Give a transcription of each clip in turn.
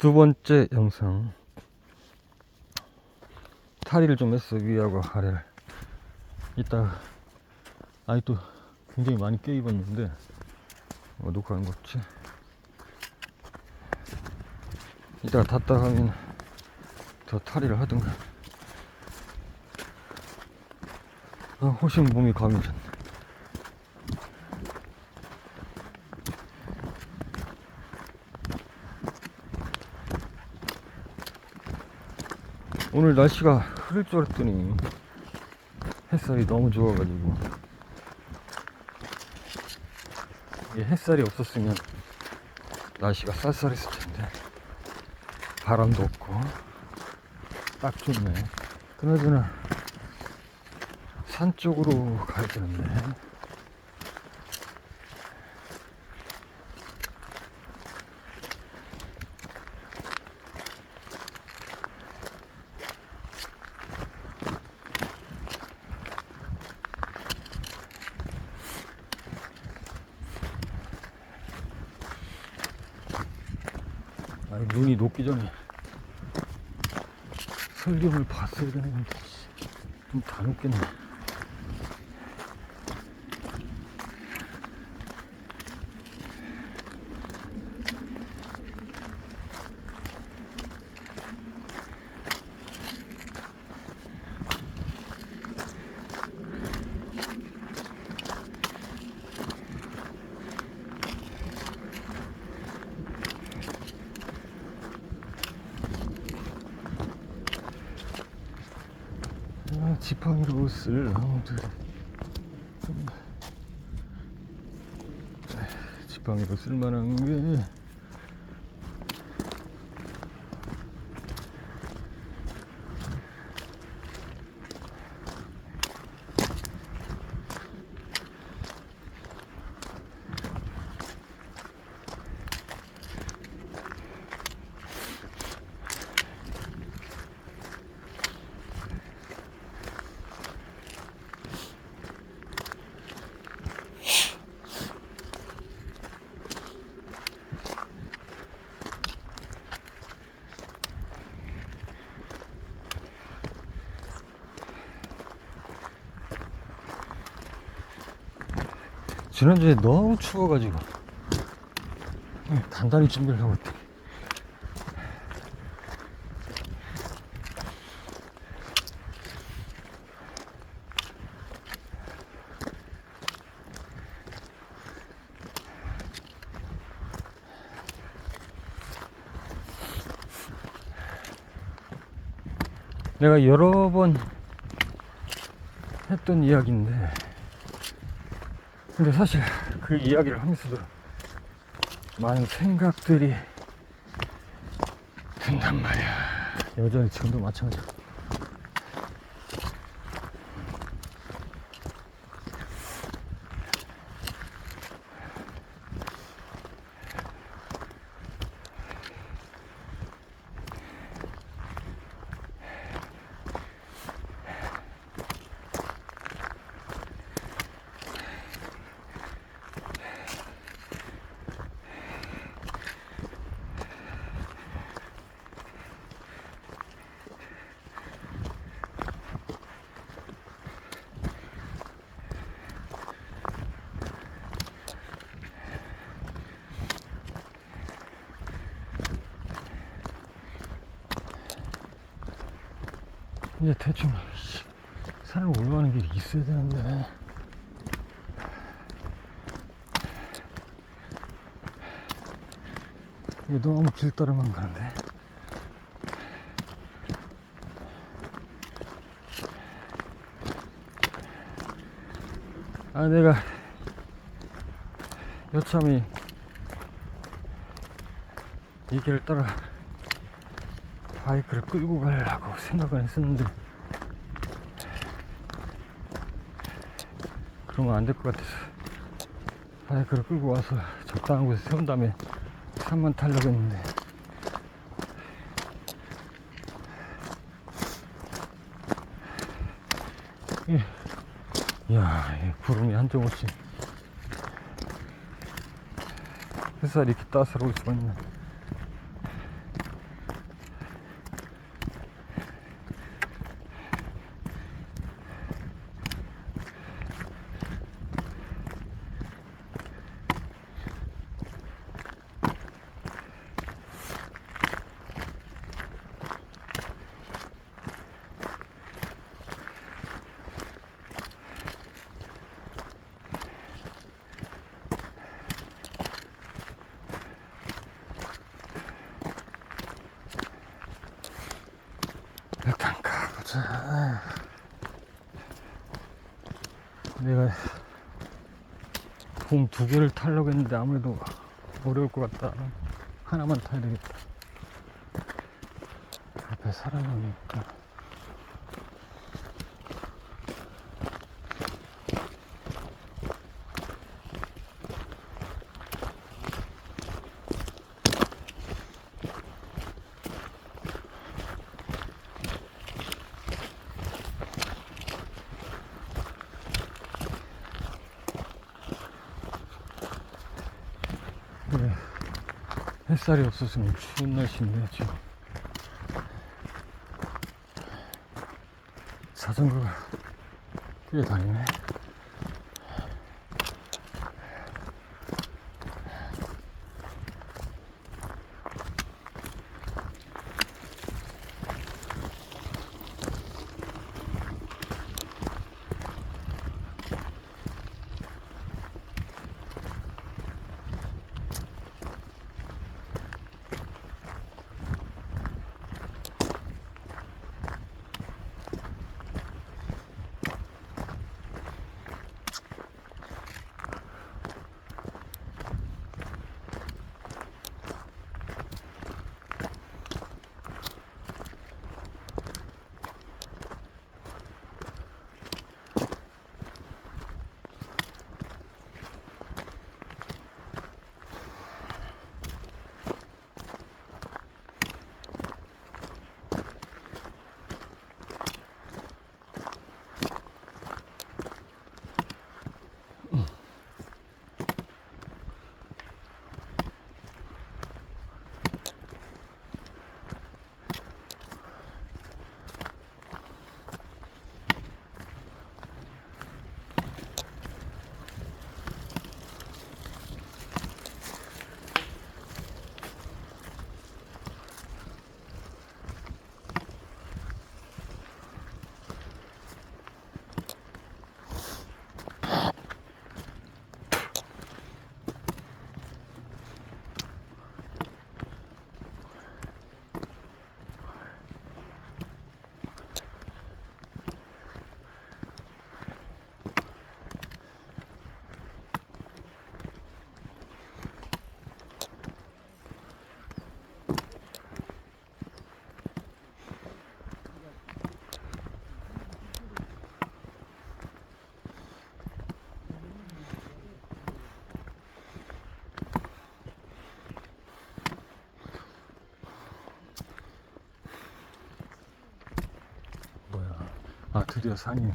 두 번째 영상. 탈의를 좀 했어, 위하고 아래를. 이따가 또 굉장히 많이 껴입었는데 녹화한 거 없지. 이따가 닫다 가면 더 탈의를 하든가. 호신 몸이 감이 졌네. 오늘 날씨가 흐릴 줄 알았더니 햇살이 너무 좋아가지고, 이 햇살이 없었으면 날씨가 쌀쌀했을 텐데 바람도 없고 딱 좋네. 그나저나 산 쪽으로 가야 되는데. 눈이 녹기 전에 설경을 봤어야 되는 건데 좀 다 녹겠네. 지팡이로 쓸 나무들, 지팡이로 쓸만한 게 지난주에 너무 추워가지고 단단히 준비를 하고 있대. 내가 여러 번 했던 이야기인데, 근데 사실 그 이야기를 하면서도 많은 생각들이 든단 말이야. 여전히 지금도 마찬가지야. 이제 대충 산을 올라가는 길이 있어야 되는데, 이게 너무 길 따라만 가는데. 내가 여참이 이 길을 따라 바이크를 끌고 가려고 생각을 했었는데, 그러면 안 될 것 같아서 바이크를 끌고 와서 적당한 곳에 세운 다음에 산만 타려고 했는데, 이야, 구름이 한 점 없이 햇살이 이렇게 따스러울 수가 있나. 자, 내가 봄 2개를 타려고 했는데 아무래도 어려울 것 같다. 하나만 타야 되겠다. 앞에 사람이 오니까. 그래, 햇살이 없었으면 추운 날씨인데 지금 자전거가 꽤 다니네. 아, 드디어 산이.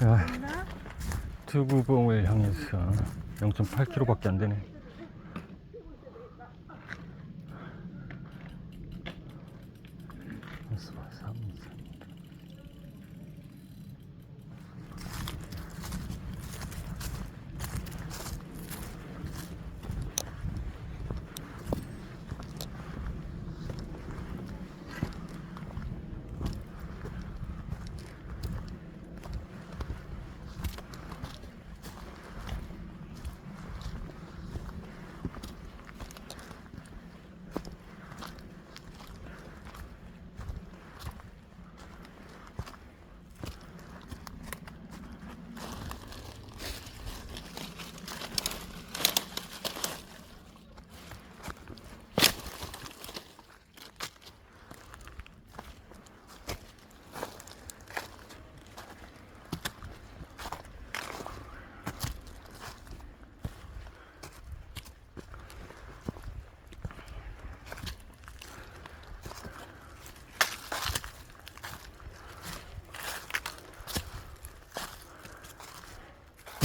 야, 투구봉을 향해서 0.8km 밖에 안 되네.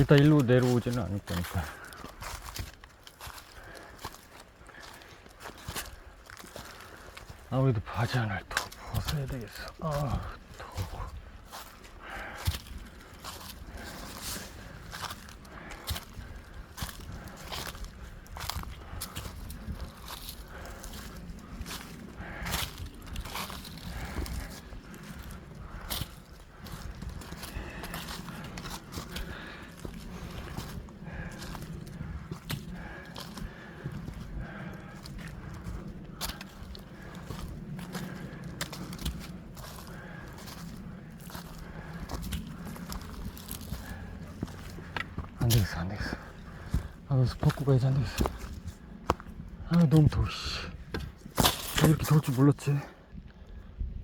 일단 일로 내려오지는 않을 거니까. 아무래도 바지 하나를 더 벗어야 되겠어. 아, 더워. 안 되겠어, 안 되겠어. 아, 스포크 가야지, 안 되겠어. 아, 너무 더워, 씨. 이렇게 더울 줄 몰랐지.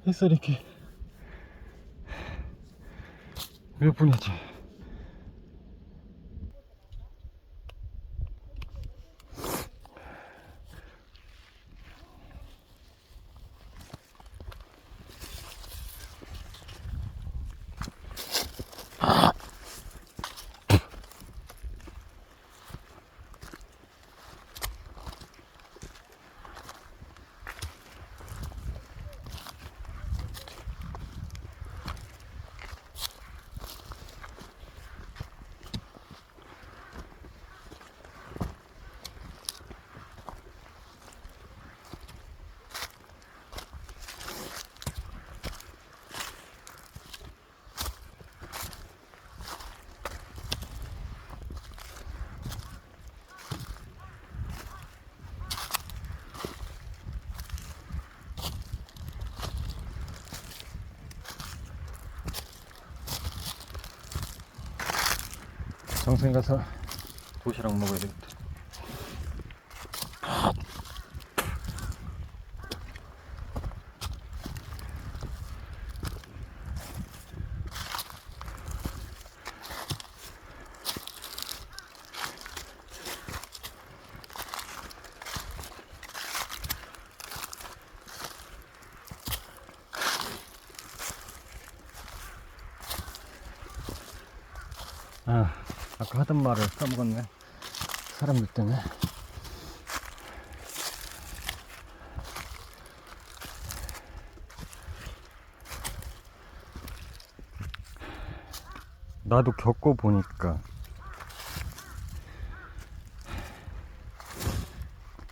햇살이 이렇게 몇 분이지. 정선 가서 도시락 먹어야 되겠다. 아, 아까 하던 말을 까먹었네. 사람들 때문에. 나도 겪어보니까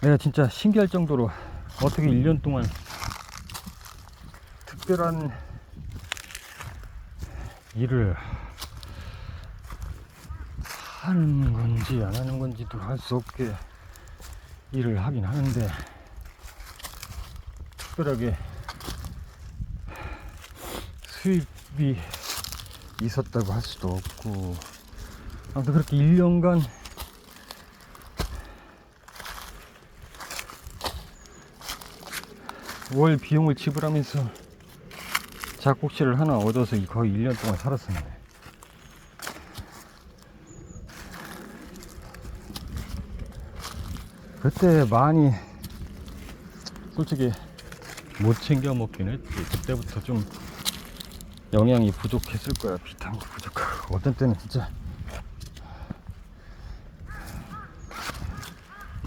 내가 진짜 신기할 정도로 어떻게 1년 동안 특별한 일을 하는 건지 안 하는 건지도 알 수 없게 일을 하긴 하는데, 특별하게 수입이 있었다고 할 수도 없고, 아무튼 그렇게 1년간 월 비용을 지불하면서 작곡실을 하나 얻어서 거의 1년 동안 살았었네. 그때 많이 솔직히 못 챙겨 먹긴 했지. 그때부터 좀 영양이 부족했을 거야. 비타민 부족하고. 어떤 때는 진짜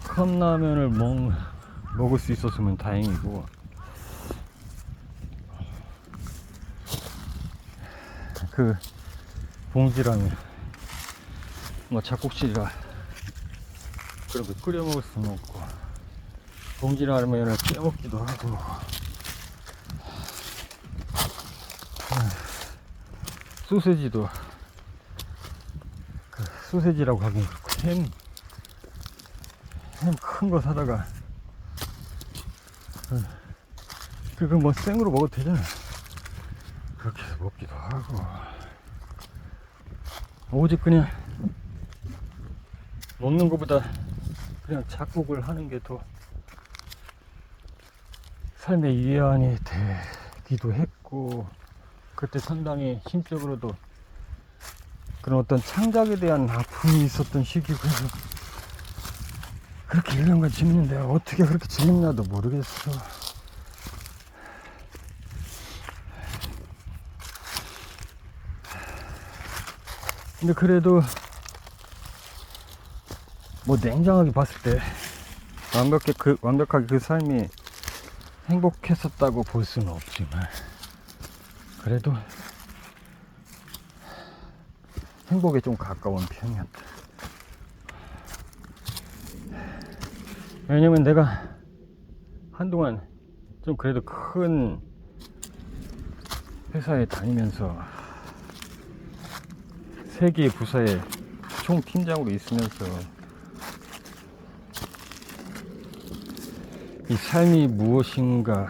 컵라면을 먹을 수 있었으면 다행이고, 그 봉지라면 뭐 작곡실이라 그런 거 끓여 먹을 수는 없고, 봉지라면을 깨먹기도 하고, 소세지도 그 소세지라고 하긴 그렇고, 햄 큰 거 사다가 그거 뭐 생으로 먹어도 되잖아. 그렇게 해서 먹기도 하고, 오직 그냥 먹는 것보다 그냥 작곡을 하는 게 더 삶의 위안이 되기도 했고, 그때 상당히 심적으로도 그런 어떤 창작에 대한 아픔이 있었던 시기고 해서 그렇게 1년간 지냈는데 어떻게 그렇게 지냈나도 모르겠어. 근데 그래도 뭐 냉정하게 봤을 때 완벽하게 그 삶이 행복했었다고 볼 수는 없지만, 그래도 행복에 좀 가까운 편이었다. 왜냐면 내가 한동안 좀 그래도 큰 회사에 다니면서 3개의 부서의 총 팀장으로 있으면서 이 삶이 무엇인가,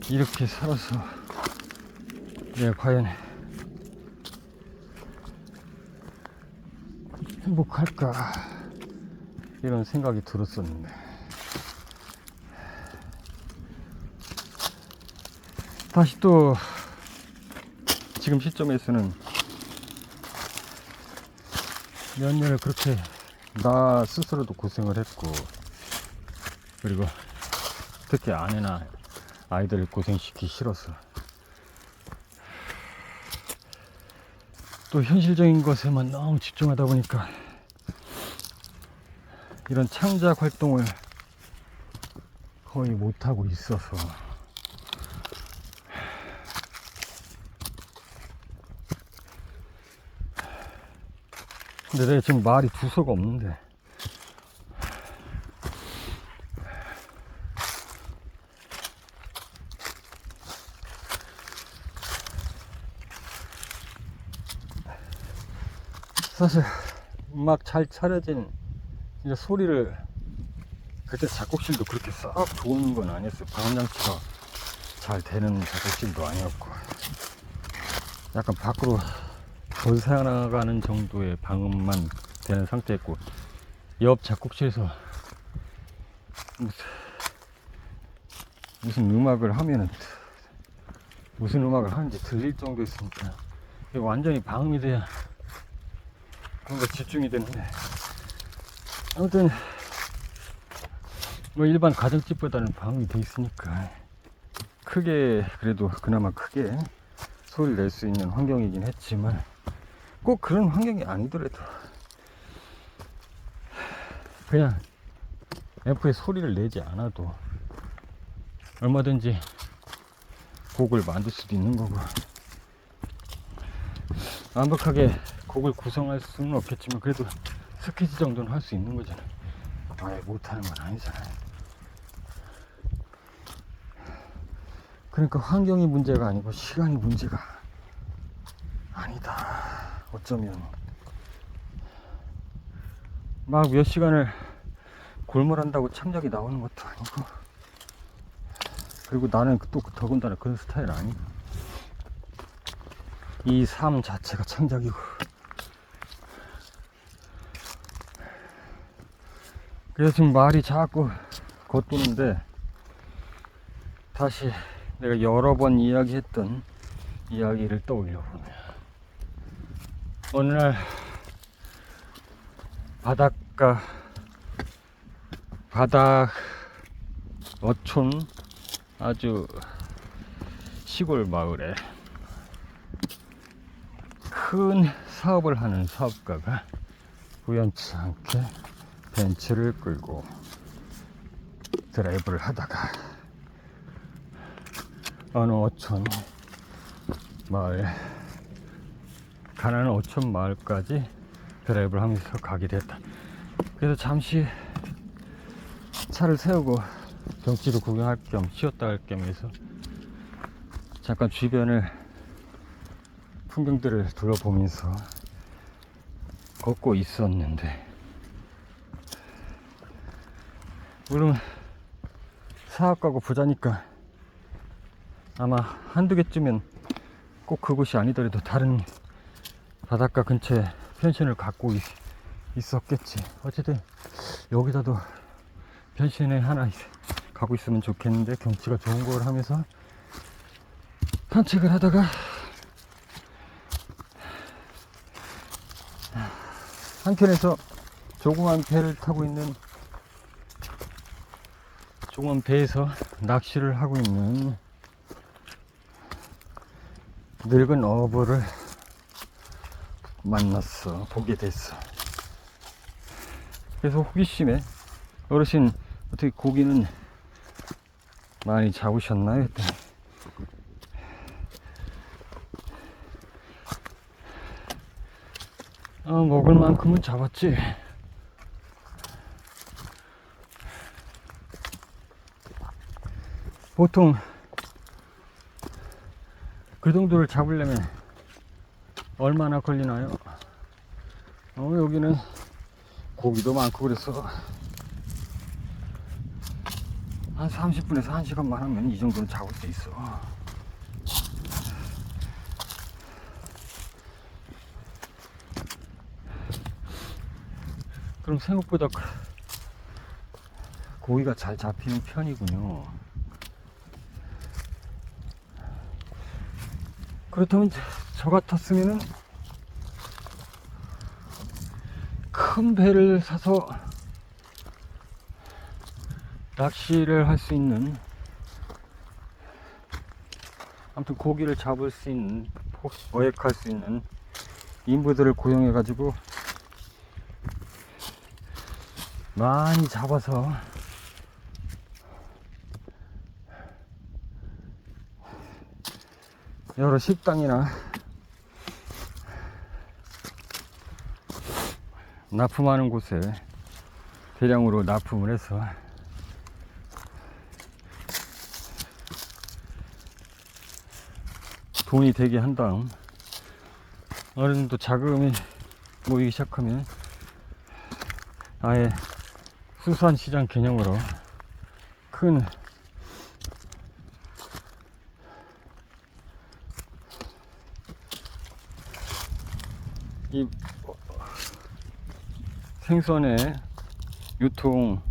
이렇게 살아서 내가 과연 행복할까 이런 생각이 들었었는데 다시 또 지금 시점에서는 몇 년을 그렇게 나 스스로도 고생을 했고, 그리고 특히 아내나 아이들을 고생시키기 싫어서 또 현실적인 것에만 너무 집중하다 보니까 이런 창작 활동을 거의 못하고 있어서 근데 내가 지금 말이 두서가 없는데 사실 막 잘 차려진 진짜 소리를 그때 작곡실도 그렇게 썩 좋은 건 아니었어요. 방음장치가 잘 되는 작곡실도 아니었고 약간 밖으로 돌아나가는 정도의 방음만 되는 상태였고, 옆 작곡실에서 무슨 음악을 하면은 무슨 음악을 하는지 들릴 정도였으니까 완전히 방음이 돼야 뭔가 집중이 되는데, 아무튼 뭐 일반 가정집보다는 방음이 돼 있으니까 크게, 그래도 그나마 크게 소리를 낼 수 있는 환경이긴 했지만 꼭 그런 환경이 아니더라도 그냥 앰프에 소리를 내지 않아도 얼마든지 곡을 만들 수도 있는 거고, 완벽하게 곡을 구성할 수는 없겠지만 그래도 스케치 정도는 할 수 있는 거잖아요. 아예 못하는 건 아니잖아요. 그러니까 환경이 문제가 아니고 시간이 문제가 아니다. 어쩌면 막 몇 시간을 골몰한다고 창작이 나오는 것도 아니고, 그리고 나는 또 더군다나 그런 스타일 아니고, 이 삶 자체가 창작이고. 그래서 지금 말이 자꾸 겉도는데 다시 내가 여러 번 이야기했던 이야기를 떠올려 보면, 어느 날 바닥 어촌 아주 시골 마을에 큰 사업을 하는 사업가가 우연치 않게 벤츠를 끌고 드라이브를 하다가 어느 어촌 마을, 가난한 어촌 마을까지 드라이브를 하면서 가게 됐다. 그래서 잠시 차를 세우고 경치도 구경할 겸 쉬었다 할 겸 해서 잠깐 주변을 풍경들을 둘러보면서 걷고 있었는데, 물론 사업가고 부자니까 아마 한두 개쯤은 꼭 그곳이 아니더라도 다른 바닷가 근처에 펜션을 갖고 있었겠지. 어쨌든 여기다도 펜션에 하나 가고 있으면 좋겠는데, 경치가 좋은 걸 하면서 산책을 하다가 한편에서 조그만 배를 타고 있는, 조그만 배에서 낚시를 하고 있는 늙은 어부를 만났어. 보게 됐어. 그래서 호기심에, 어르신 어떻게 고기는 많이 잡으셨나요? 했더니 먹을 만큼은 잡았지. 보통 그 정도를 잡으려면 얼마나 걸리나요? 여기는 고기도 많고 그래서 한 30분에서 1시간만 하면 이 정도는 잡을 수 있어. 그럼 생각보다 고기가 잘 잡히는 편이군요. 그렇다면 저 같았으면은 큰 배를 사서 낚시를 할 수 있는, 아무튼 고기를 잡을 수 있는, 어획할 수 있는 인부들을 고용해 가지고 많이 잡아서 여러 식당이나 납품하는 곳에 대량으로 납품을 해서 돈이 되게 한 다음 어느 정도 자금이 모이기 시작하면 아예 수산시장 개념으로 큰 이 생선의 유통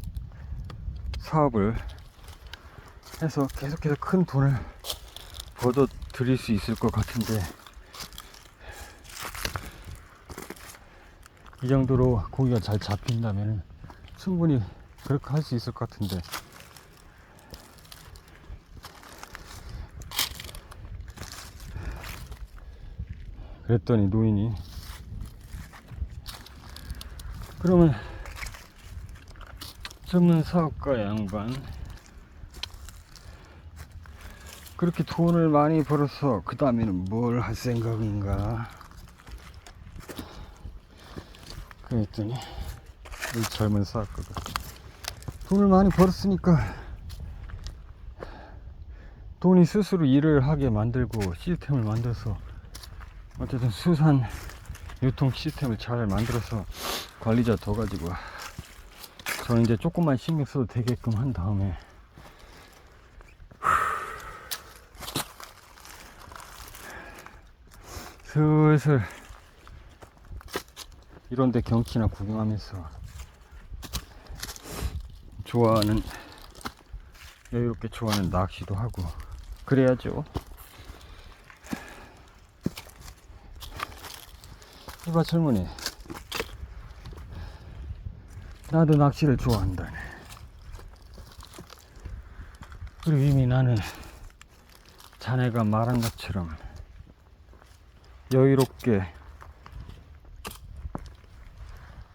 사업을 해서 계속해서 큰 돈을 벌어 드릴 수 있을 것 같은데, 이 정도로 고기가 잘 잡힌다면 충분히 그렇게 할 수 있을 것 같은데, 그랬더니 노인이 그러면 전문 사업가 양반 그렇게 돈을 많이 벌어서 그 다음에는 뭘 할 생각인가 그랬더니 이 젊은 사업가가 돈을 많이 벌었으니까 돈이 스스로 일을 하게 만들고 시스템을 만들어서 어쨌든 수산 유통 시스템을 잘 만들어서 관리자 더 가지고 저는 이제 조금만 신경 써도 되게끔 한 다음에 슬슬 이런데 경치나 구경하면서 여유롭게 좋아하는 낚시도 하고 그래야죠. 이봐 젊은이, 나도 낚시를 좋아한다네. 그리고 이미 나는 자네가 말한 것처럼 여유롭게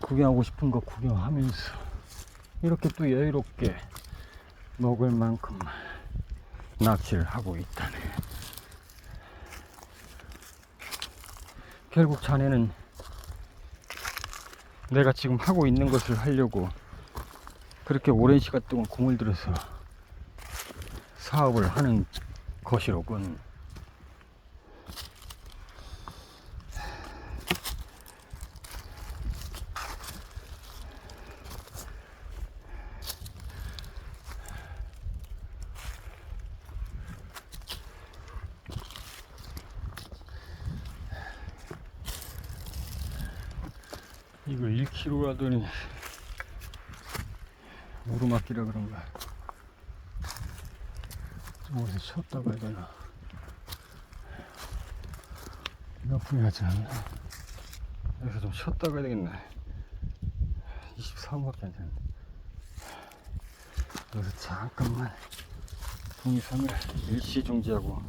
구경하고 싶은 거 구경하면서 이렇게 또 여유롭게 먹을 만큼 낚시를 하고 있다네. 결국 자네는 내가 지금 하고 있는 것을 하려고 그렇게 오랜 시간 동안 공을 들여서 사업을 하는 것이로군. 이거 1kg 하더니 오르막길이라 그런가. 좀 어디서 쉬었다 가야 되나. 나쁘게 하지 않나. 여기서 좀 쉬었다 가야 되겠네. 23분밖에 안 되는데. 여기서 잠깐만 동의섬을 일시 중지하고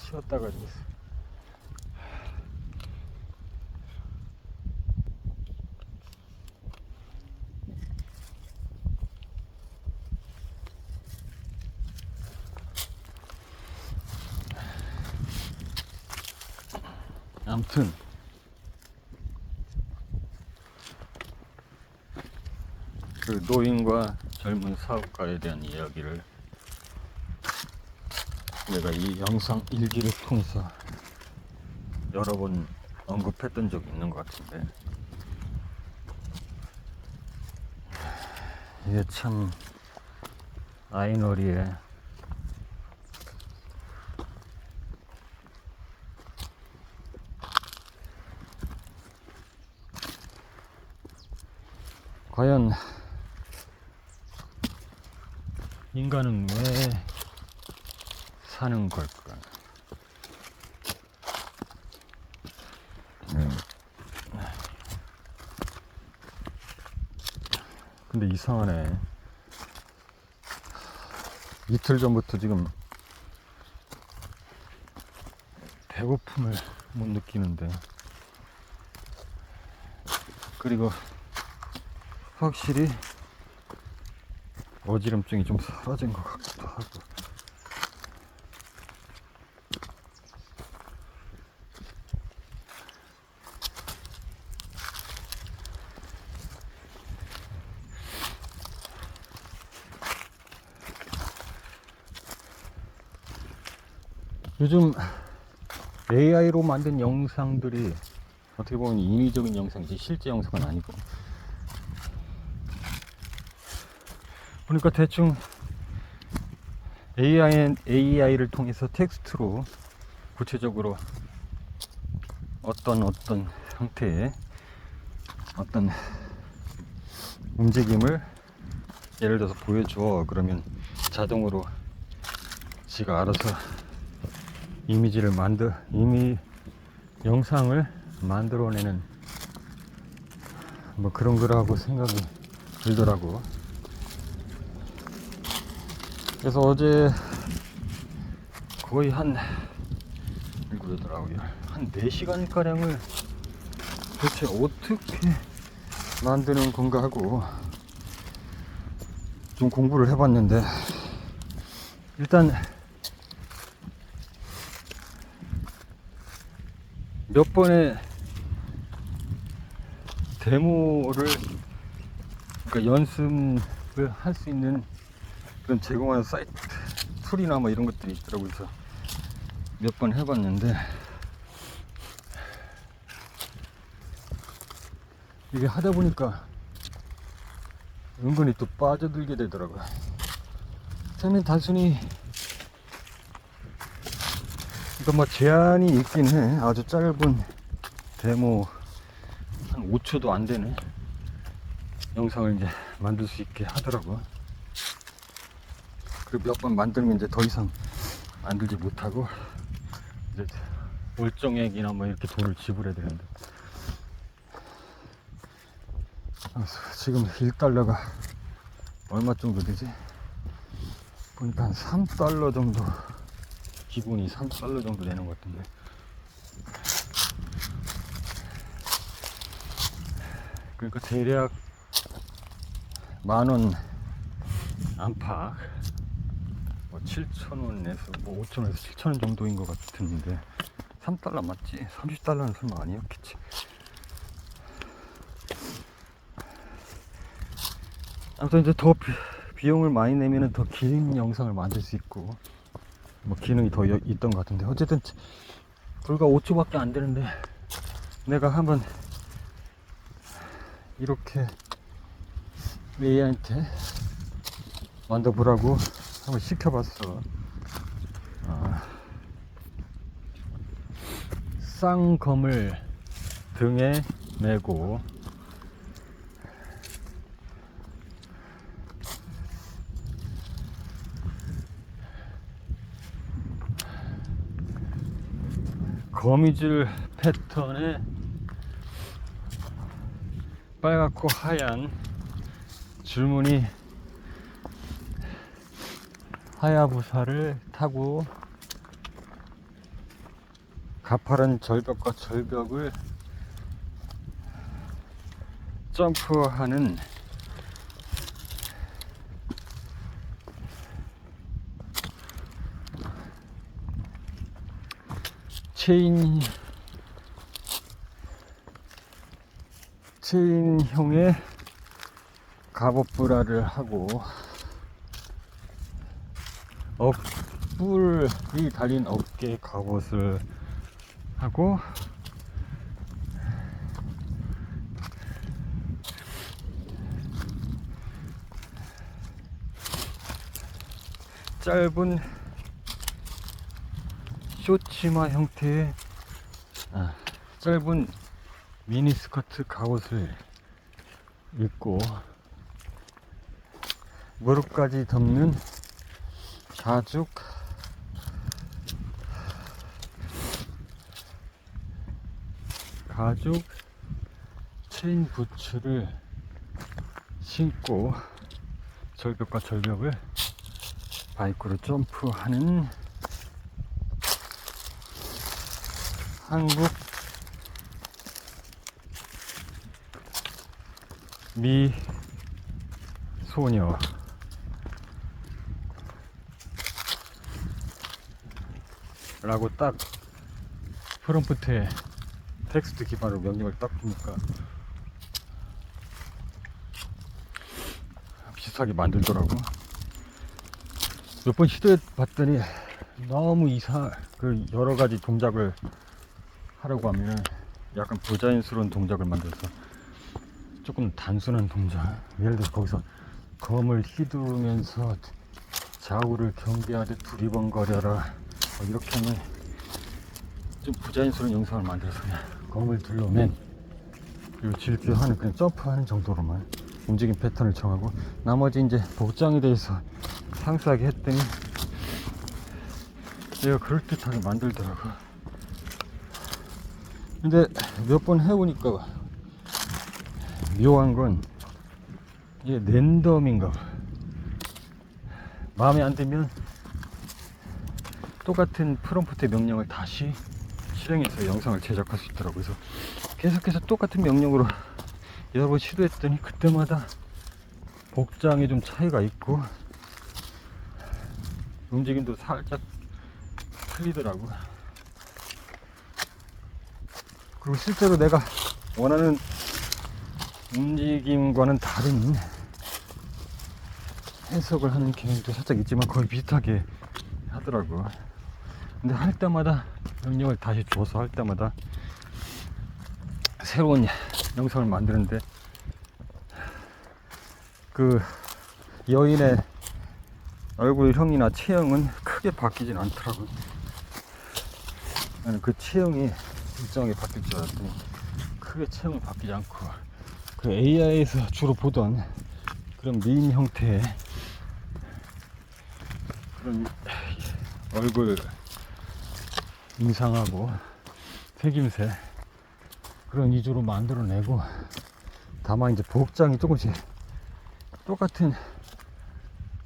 쉬었다 가야 되겠어. 아무튼 그 노인과 젊은 사업가에 대한 이야기를 내가 이 영상 일기를 통해서 여러 번 언급했던 적이 있는 것 같은데, 이게 참 아이러니에 과연 인간은 왜 사는 걸까? 근데 이상하네. 이틀 전부터 지금 배고픔을 못 느끼는데, 그리고 확실히 어지럼증이 좀 사라진 것 같기도 하고. 요즘 AI로 만든 영상들이 어떻게 보면 인위적인 영상이지 실제 영상은 아니고, 보니까 대충 AI를 통해서 텍스트로 구체적으로 어떤 형태의 어떤 움직임을 예를 들어서 보여줘. 그러면 자동으로 지가 알아서 영상을 만들어내는 뭐 그런 거라고 생각이 들더라고. 그래서 어제 거의 한 4시간 가량을 도대체 어떻게 만드는 건가 하고 좀 공부를 해봤는데, 일단 몇 번의 데모를, 그러니까 연습을 할 수 있는 그런 제공하는 사이트 툴이나 뭐 이런 것들이 있더라고요. 그래서 몇 번 해봤는데 이게 하다 보니까 은근히 또 빠져들게 되더라고요. 처음엔 단순히 그러니까 뭐 제한이 있긴 해. 아주 짧은 데모 한 5초도 안 되는 영상을 이제 만들 수 있게 하더라고. 그리고 몇 번 만들면 이제 더 이상 만들지 못하고 이제 월정액이나 뭐 이렇게 돈을 지불해야 되는데, 지금 1달러가 얼마 정도 되지? 보니까 한 3달러 정도, 기본이 3달러 정도 되는 것 같은데, 그러니까 대략 10,000원 안팎, 뭐 7,000원에서 뭐 5,000원에서 7,000원 정도인 것 같은데, 3달러 맞지? 30달러는 설마 아니었겠지? 아무튼 이제 더 비용을 많이 내면은 더 긴 영상을 만들 수 있고 뭐 기능이 더 있던 것 같은데, 어쨌든 불과 5초밖에 안 되는데 내가 한번 이렇게 AI한테 만들어보라고 한번 시켜봤어. 쌍검을 등에 메고 거미줄 패턴의 빨갛고 하얀 줄무늬 하야부사를 타고 가파른 절벽과 절벽을 점프하는 체인형의 갑옷브라를 하고 뿔이 달린 어깨 갑옷을 하고 짧은 쇼치마 형태의 짧은 미니스커트 갑옷을 있고, 무릎까지 덮는 가죽 체인 부츠를 신고 절벽과 절벽을 바이크로 점프하는 한국 미소녀 라고 딱 프롬프트에 텍스트 기반으로 명령을 딱 주니까 비슷하게 만들더라고. 몇 번 시도해 봤더니 너무 여러 가지 동작을 하려고 하면 약간 부자연스러운 동작을 만들어서 조금 단순한 동작, 예를 들어서 거기서 검을 휘두르면서 좌우를 경계하듯 두리번거려라, 이렇게 하면 좀 부자연스러운 영상을 만들어서 그냥 검을 둘러맨 그리고 질주하는, 그냥 점프하는 정도로만 움직임 패턴을 정하고, 나머지 이제 복장에 대해서 상세하게 했더니 얘가 그럴듯하게 만들더라고. 근데 몇 번 해보니까 묘한 건 이게 랜덤인가 봐. 마음에 안 들면 똑같은 프롬프트 명령을 다시 실행해서 영상을 제작할 수 있더라고. 그래서 계속해서 똑같은 명령으로 여러 번 시도했더니 그때마다 복장에 좀 차이가 있고 움직임도 살짝 틀리더라고. 그리고 실제로 내가 원하는 움직임과는 다른 해석을 하는 경향도 살짝 있지만 거의 비슷하게 하더라고. 근데 할 때마다 명령을 다시 줘서 할 때마다 새로운 영상을 만드는데 그 여인의 얼굴형이나 체형은 크게 바뀌진 않더라고. 나는 그 체형이 일정하게 바뀔 줄 알았더니 크게 체형이 바뀌지 않고 그 AI에서 주로 보던 그런 미인 형태의 그런 얼굴 인상하고 색임새 그런 위주로 만들어내고, 다만 이제 복장이 조금씩 똑같은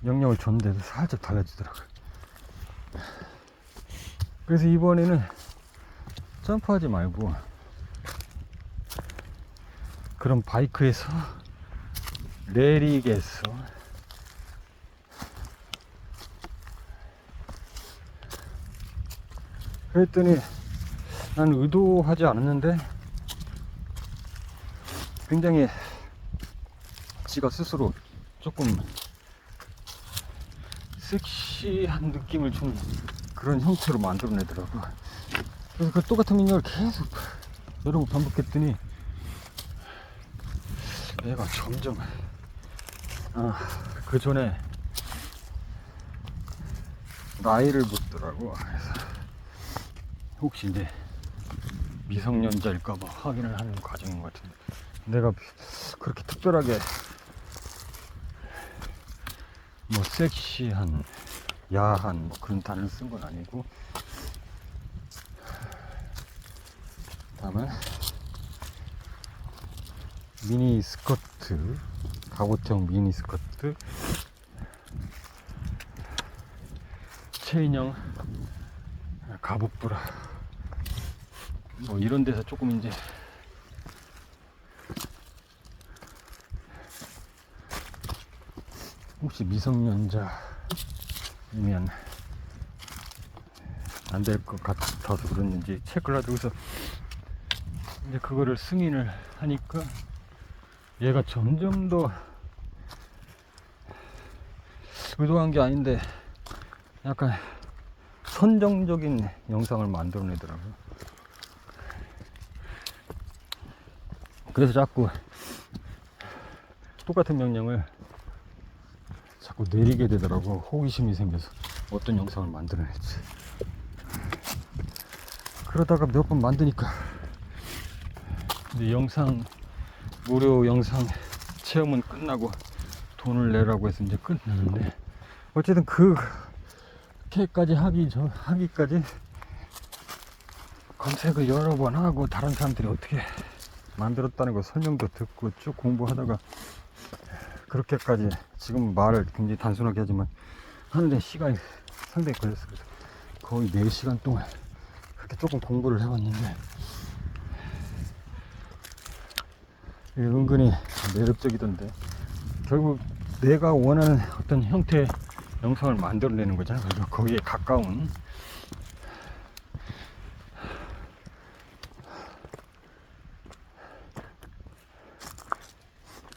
명령을 줬는데도 살짝 달라지더라고요. 그래서 이번에는 점프하지 말고 그런 바이크에서 내리겠어. 그랬더니 난 의도하지 않았는데 굉장히 지가 스스로 조금 섹시한 느낌을 준 그런 형태로 만들어내더라고. 그래서 그 똑같은 민영을 계속 여러 번 반복했더니 얘가 점점 그 전에 나이를 묻더라고. 그래서 혹시 이제 미성년자일까봐 확인을 하는 과정인 것 같은데, 내가 그렇게 특별하게 뭐 섹시한, 야한 뭐 그런 단어를 쓴 건 아니고, 다만 미니 스커트, 갑옷형 미니 스커트, 체인형 갑옷브라 뭐 이런 데서 조금 이제 혹시 미성년자이면 안 될 것 같아서 그랬는지 체크를 하고, 그래서 이제 그거를 승인을 하니까 얘가 점점 더 의도한 게 아닌데 약간 선정적인 영상을 만들어내더라고요. 그래서 자꾸 똑같은 명령을 자꾸 내리게 되더라고. 호기심이 생겨서 어떤 영상을 만들어낼지. 그러다가 몇 번 만드니까 이제 무료 영상 체험은 끝나고 돈을 내라고 해서 이제 끝났는데, 어쨌든 그렇게까지 하기까지 검색을 여러 번 하고 다른 사람들이 어떻게 만들었다는 거 설명도 듣고 쭉 공부하다가 그렇게까지, 지금 말을 굉장히 단순하게 하지만 하는데 시간이 상당히 걸렸어요. 그래서 거의 4시간 동안 그렇게 조금 공부를 해봤는데, 이게 은근히 매력적이던데, 결국 내가 원하는 어떤 형태의 영상을 만들어내는 거잖아요. 그래서 거기에 가까운,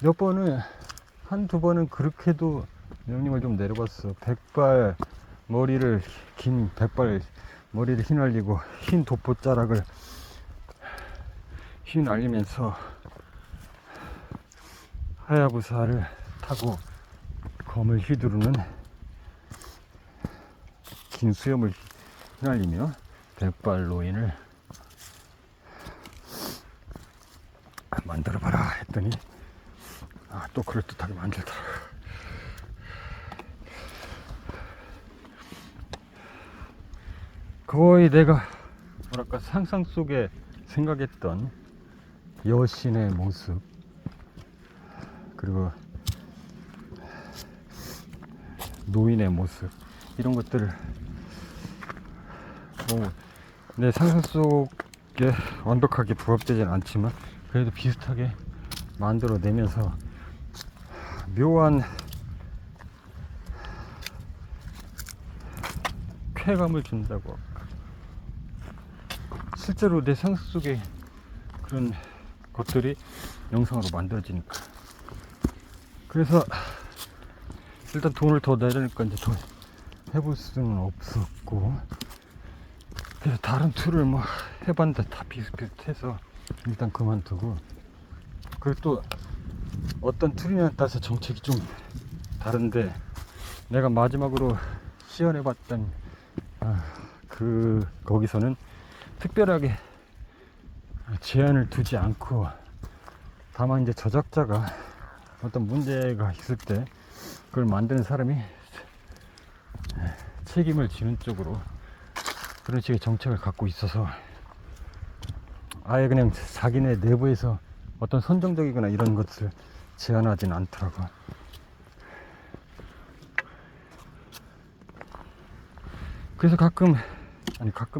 몇 번은, 한두 번은 그렇게도 명령을 좀 내려봤어. 백발 머리를 휘날리고 흰 도포자락을 휘날리면서 하야부사를 타고 검을 휘두르는, 긴 수염을 휘날리며 백발 노인을 만들어봐라 했더니 또 그럴듯하게 만들더라. 거의 내가 뭐랄까 상상 속에 생각했던 여신의 모습, 그리고 노인의 모습, 이런 것들을 내 상상 속에 완벽하게 부합되진 않지만 그래도 비슷하게 만들어내면서 묘한 쾌감을 준다고 할까. 실제로 내 상상 속에 그런 것들이 영상으로 만들어지니까. 그래서 일단 돈을 더 내려니까 이제 더 해볼 수는 없었고, 그래서 다른 툴을 뭐 해봤는데 다 비슷비슷해서 일단 그만두고, 그리고 또 어떤 툴이냐에 따라서 정책이 좀 다른데, 내가 마지막으로 시연해봤던 거기서는 특별하게 제한을 두지 않고, 다만 이제 저작자가 어떤 문제가 있을 때 그걸 만드는 사람이 책임을 지는 쪽으로 그런 식의 정책을 갖고 있어서, 아예 그냥 자기네 내부에서 어떤 선정적이거나 이런 것을 제한하지는 않더라고. 그래서 가끔이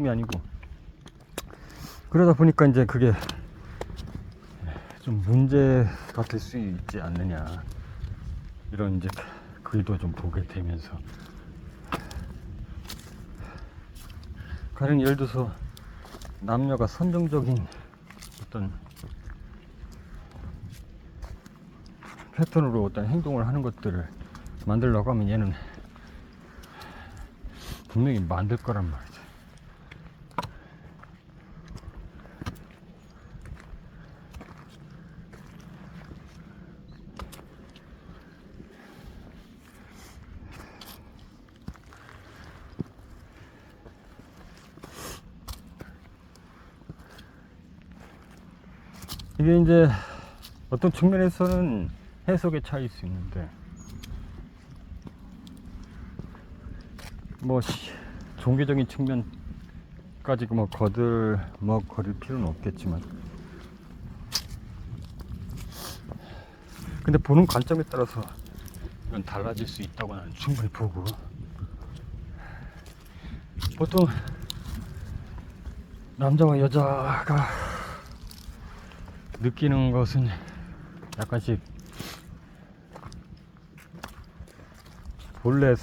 아니고 그러다 보니까 이제 그게 좀 문제가 될 수 있지 않느냐, 이런 이제 글도 좀 보게 되면서, 가령 예를 들어서 남녀가 선정적인 어떤 패턴으로 어떤 행동을 하는 것들을 만들려고 하면 얘는 분명히 만들 거란 말이지. 이게 이제 어떤 측면에서는 해석의 차이일 수 있는데, 뭐 종교적인 측면까지 뭐 거릴 필요는 없겠지만, 근데 보는 관점에 따라서 이건 달라질 수 있다고 나는 충분히 보고, 보통 남자와 여자가 느끼는 것은 약간씩 본래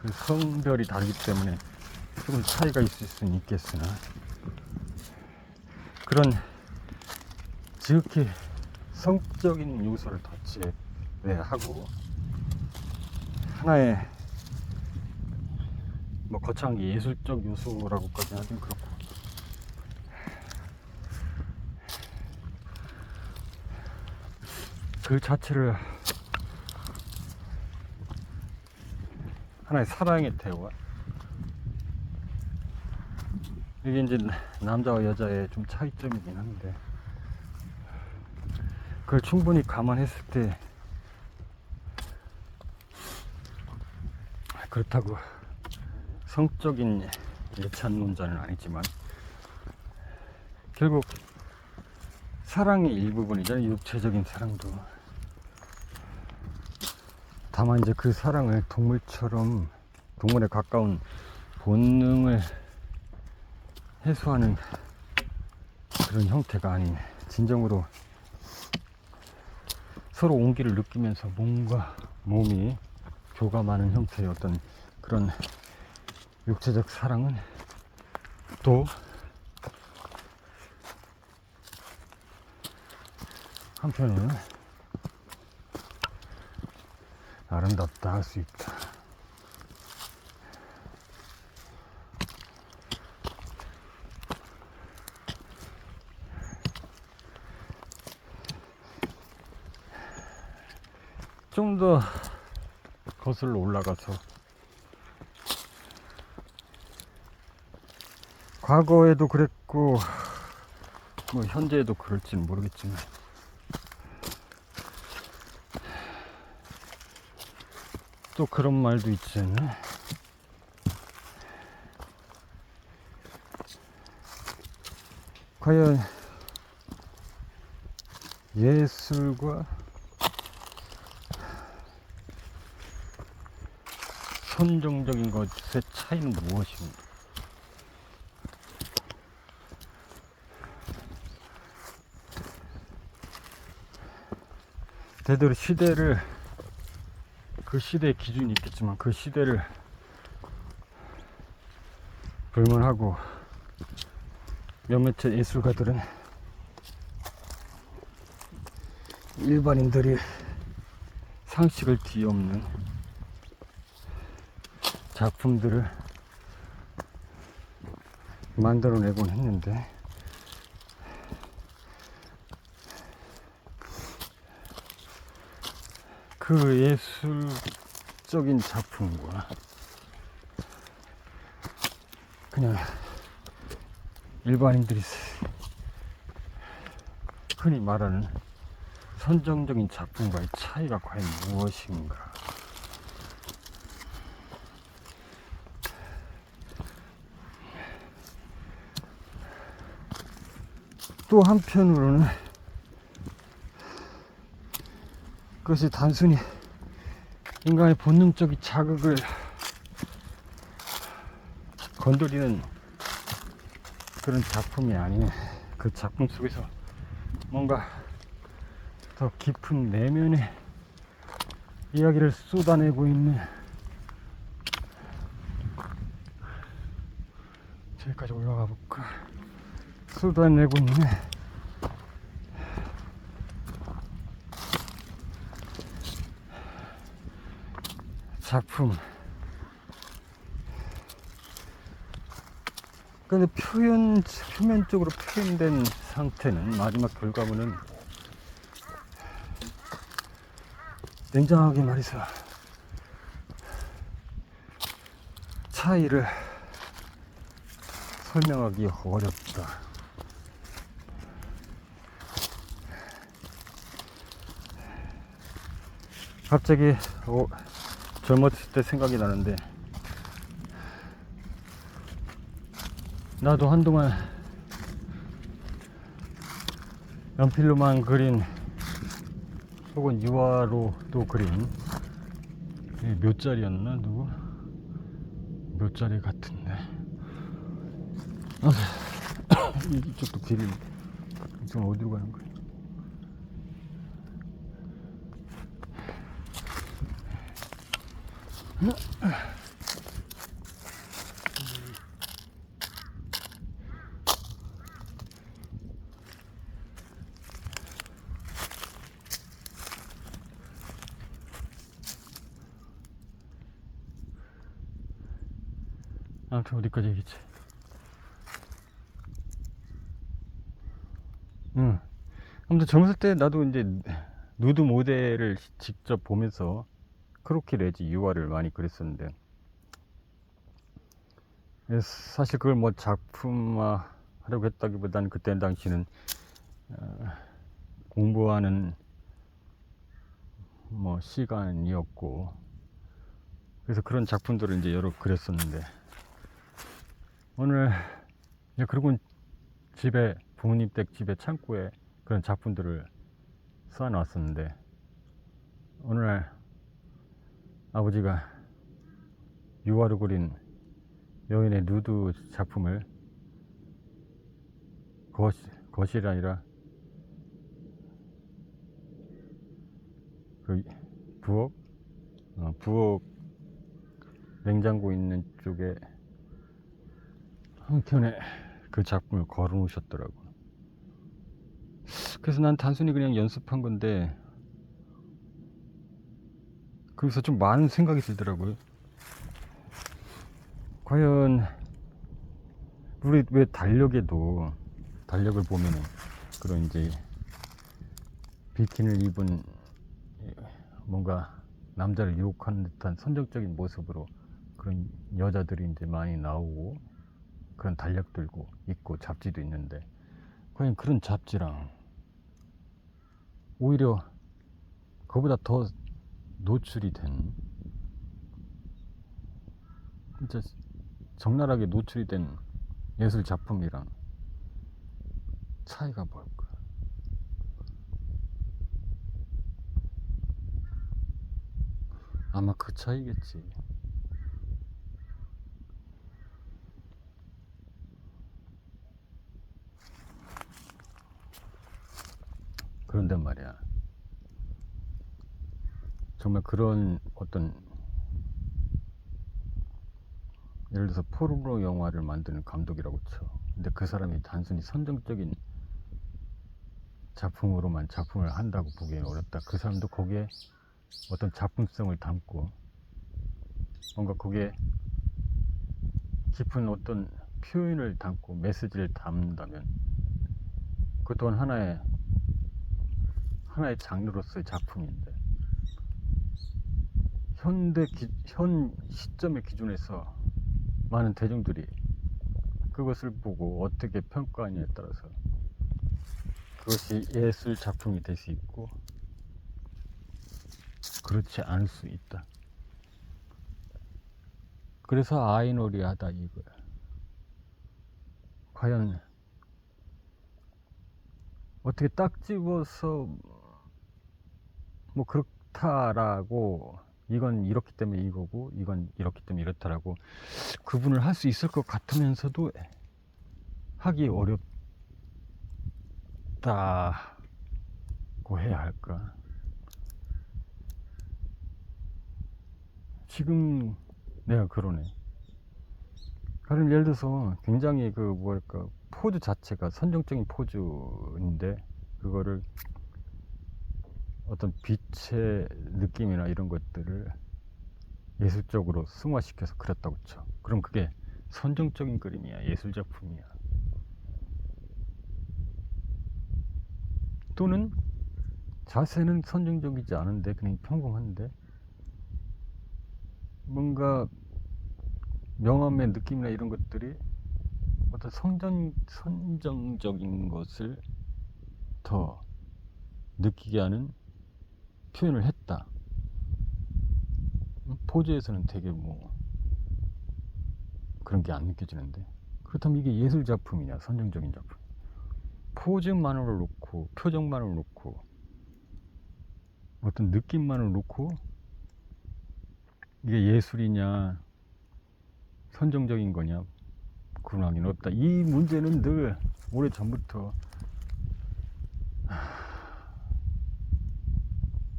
그 성별이 다르기 때문에 조금 차이가 있을 수는 있겠으나, 그런 지극히 성적인 요소를 다 제외하고 하나의 뭐 거창하게 예술적 요소라고까지 하긴 그렇고, 그 자체를 하나의 사랑의 대화, 이게 이제 남자와 여자의 좀 차이점이긴 한데, 그걸 충분히 감안했을 때 그렇다고 성적인 예찬론자는 아니지만 결국 사랑의 일부분이잖아요. 육체적인 사랑도. 다만 이제 그 사랑을 동물처럼, 동물에 가까운 본능을 해소하는 그런 형태가 아닌, 진정으로 서로 온기를 느끼면서 몸과 몸이 교감하는 형태의 어떤 그런 육체적 사랑은 또 한편으로는 아름답다 할 수 있다. 좀 더 거슬러 올라가서 과거에도 그랬고 뭐 현재에도 그럴지는 모르겠지만 또 그런 말도 있지 않나? 과연 예술과 선정적인 것의 차이는 무엇인가? 대대로 시대를, 그 시대의 기준이 있겠지만 그 시대를 불문하고 몇몇의 예술가들은 일반인들이 상식을 뒤엎는 작품들을 만들어내곤 했는데, 그 예술적인 작품과 그냥 일반인들이 흔히 말하는 선정적인 작품과의 차이가 과연 무엇인가? 또 한편으로는 그것이 단순히 인간의 본능적인 자극을 건드리는 그런 작품이 아닌, 그 작품 속에서 뭔가 더 깊은 내면의 이야기를 쏟아내고 있는, 저기까지 올라가 볼까? 쏟아내고 있는 작품. 근데 표면적으로 표현된 상태는, 마지막 결과물은 냉정하게 말해서 차이를 설명하기 어렵다. 갑자기 젊었을 때 생각이 나는데, 나도 한동안 연필로만 그린 혹은 유화로도 그린 묘자리였나? 누구? 묘자리 같은데. 이쪽도 길이, 지금 어디로 가는 거야? 아무튼 어디까지 얘기했지? 응. 아무튼 젊었을 때 나도 이제 누드 모델을 직접 보면서 크로키 내지 유화를 많이 그렸었는데, 사실 그걸 뭐 작품화 하려고 했다기보다는 그때 당시는 공부하는 뭐 시간이었고, 그래서 그런 작품들을 이제 여러 그렸었는데, 오늘 이제 그리고 집에, 부모님 댁 집에 창고에 그런 작품들을 쌓아놨었는데, 오늘 아버지가 유화로 그린 여인의 누드 작품을 거실이 아니라 그 부엌 냉장고 있는 쪽에 한켠에 그 작품을 걸어 놓으셨더라고. 그래서 난 단순히 그냥 연습한 건데, 거기서 좀 많은 생각이 들더라고요. 과연 우리 왜 달력을 보면은 그런 이제 비키니를 입은 뭔가 남자를 유혹하는 듯한 선정적인 모습으로 그런 여자들이 이제 많이 나오고, 그런 달력들고 있고 잡지도 있는데, 과연 그런 잡지랑 오히려 그보다 더 노출이 된, 진짜 적나라하게 노출이 된 예술 작품이랑 차이가 뭘까? 아마 그 차이겠지. 그런데 말이야, 정말 그런 어떤, 예를 들어서 포르노 영화를 만드는 감독이라고 쳐. 근데 그 사람이 단순히 선정적인 작품으로만 작품을 한다고 보기에는 어렵다. 그 사람도 거기에 어떤 작품성을 담고, 뭔가 거기에 깊은 어떤 표현을 담고 메시지를 담는다면, 그것 또한 하나의 장르로서의 작품인데, 현 시점의 기준에서 많은 대중들이 그것을 보고 어떻게 평가하느냐에 따라서 그것이 예술 작품이 될 수 있고, 그렇지 않을 수 있다. 그래서 아이러니하다 이거야. 과연 어떻게 딱 집어서 뭐 그렇다라고, 이건 이렇기 때문에 이거고 이건 이렇기 때문에 이렇다라고 구분을 할 수 있을 것 같으면서도 하기 어렵다고 해야 할까? 지금 내가 그러네. 가령 예를 들어서 굉장히 그 뭐랄까, 포즈 자체가 선정적인 포즈인데, 그거를 어떤 빛의 느낌이나 이런 것들을 예술적으로 승화시켜서 그렸다고 쳐. 그럼 그게 선정적인 그림이야, 예술 작품이야? 또는 자세는 선정적이지 않은데 그냥 평범한데, 뭔가 명암의 느낌이나 이런 것들이 어떤 선정적인 것을 더 느끼게 하는 표현을 했다. 포즈에서는 되게 뭐 그런 게 안 느껴지는데, 그렇다면 이게 예술 작품이냐, 선정적인 작품? 포즈만으로 놓고, 표정만으로 놓고, 어떤 느낌만으로 놓고 이게 예술이냐, 선정적인 거냐, 구분하기는 없다. 이 문제는 늘 오래 전부터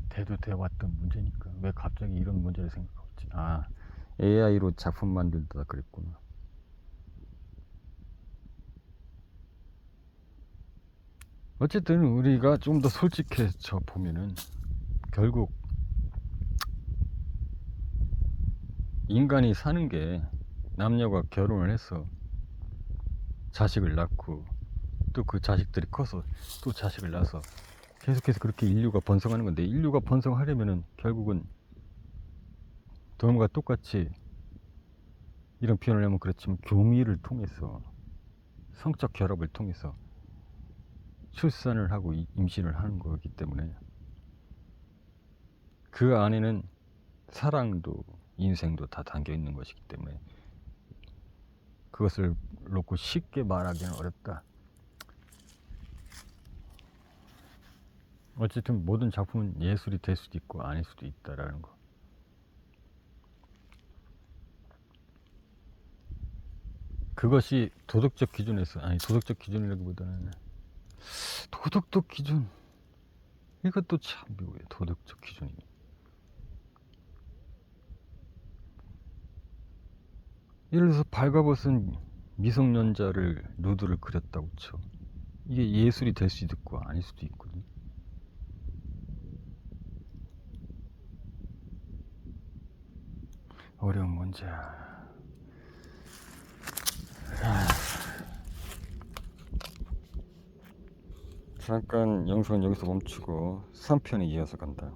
대두되어 왔던 문제니까 왜 갑자기 이런 문제를 생각하고 있지? AI로 작품 만들다 그랬구나. 어쨌든 우리가 좀 더 솔직해져 보면은, 결국 인간이 사는 게, 남녀가 결혼을 해서 자식을 낳고, 또 그 자식들이 커서 또 자식을 낳아서 계속해서 그렇게 인류가 번성하는 건데, 인류가 번성하려면은 결국은 동물과 똑같이, 이런 표현을 하면 그렇지만 교미를 통해서, 성적 결합을 통해서 출산을 하고 임신을 하는 거기 때문에 그 안에는 사랑도 인생도 다 담겨 있는 것이기 때문에 그것을 놓고 쉽게 말하기는 어렵다. 어쨌든 모든 작품은 예술이 될 수도 있고 아닐 수도 있다라는 거. 그것이 도덕적 기준에서, 아니 도덕적 기준이라기보다는 도덕적 기준, 이것도 참 묘해. 도덕적 기준이 예를 들어서 발가벗은 미성년자를 누드를 그렸다고 쳐. 이게 예술이 될 수도 있고 아닐 수도 있거든. 어려운 문제야. 잠깐 영상은 여기서 멈추고 3편에 이어서 간다.